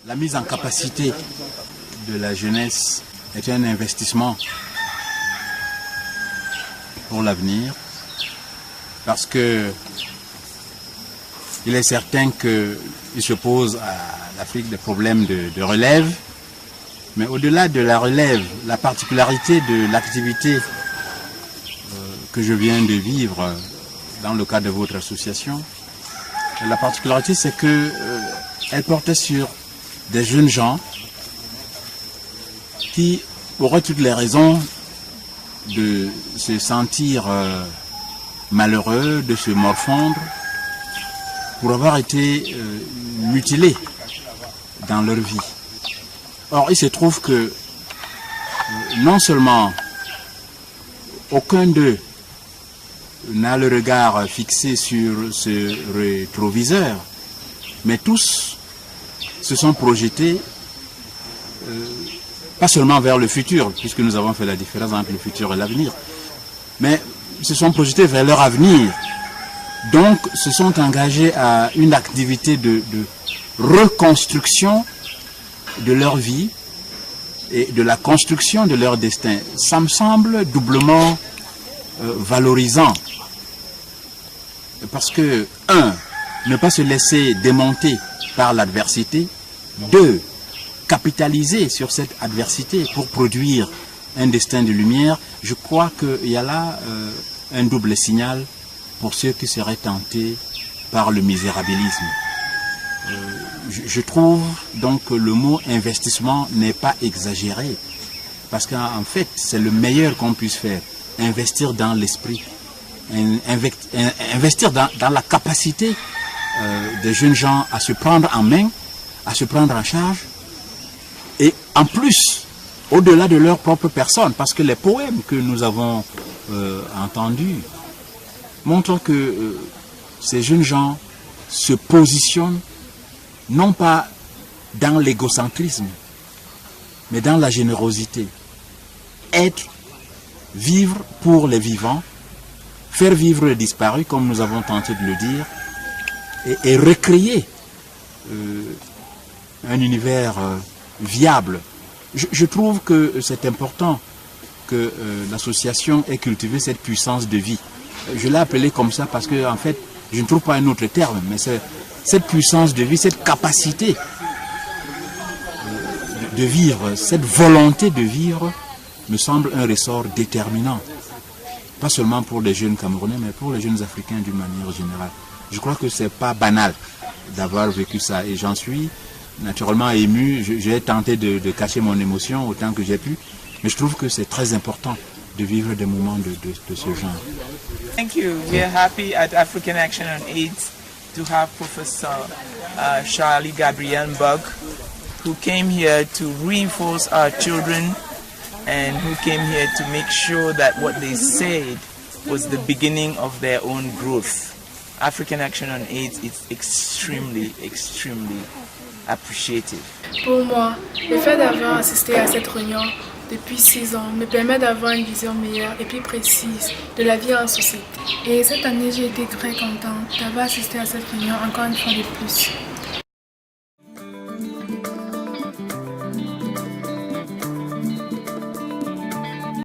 La mise en capacité de la jeunesse est un investissement pour l'avenir, parce que il est certain qu'il se pose à l'Afrique des problèmes de relève, mais au-delà de la relève, la particularité de l'activité que je viens de vivre dans le cadre de votre association, la particularité c'est que elle portait sur des jeunes gens qui auraient toutes les raisons de se sentir malheureux, de se morfondre, pour avoir été mutilés dans leur vie. Or, il se trouve que non seulement aucun d'eux n'a le regard fixé sur ce rétroviseur, mais tous se sont projetés pas seulement vers le futur, puisque nous avons fait la différence entre le futur et l'avenir, mais se sont projetés vers leur avenir. Donc, se sont engagés à une activité de reconstruction de leur vie et de la construction de leur destin. Ça me semble doublement valorisant. Parce que, un, ne pas se laisser démonter par l'adversité. Deux, capitaliser sur cette adversité pour produire un destin de lumière. Je crois qu'il y a là un double signal pour ceux qui seraient tentés par le misérabilisme. Je trouve donc que le mot investissement n'est pas exagéré, parce qu'en fait c'est le meilleur qu'on puisse faire, investir dans l'esprit, investir dans la capacité des jeunes gens à se prendre en main, à se prendre en charge, et en plus, au-delà de leur propre personne, parce que les poèmes que nous avons entendus montrent que ces jeunes gens se positionnent non pas dans l'égocentrisme, mais dans la générosité. Être, vivre pour les vivants, faire vivre les disparus, comme nous avons tenté de le dire, et recréer un univers viable. Je trouve que c'est important que l'association ait cultivé cette puissance de vie. Je l'ai appelée comme ça parce que, en fait, je ne trouve pas un autre terme, mais c'est cette puissance de vie, cette capacité de vivre, cette volonté de vivre, me semble un ressort déterminant. Pas seulement pour les jeunes Camerounais, mais pour les jeunes Africains d'une manière générale. Je crois que ce n'est pas banal d'avoir vécu ça. Et j'en suis naturellement ému. J'ai tenté de cacher mon émotion autant que j'ai pu. Mais je trouve que c'est très important de vivre des moments de ce genre. Thank you. We are happy at African Action on AIDS to have Professor Charlie Gabriel Mbog, who came here to reinforce our children and who came here to make sure that what they said was the beginning of their own growth. African Action on AIDS is extremely appreciated. Pour moi, le fait d'avoir assisté à cette réunion depuis 6 ans me permet d'avoir une vision meilleure et plus précise de la vie en société. Et cette année, j'ai été très contente d'avoir assisté à cette réunion encore une fois de plus.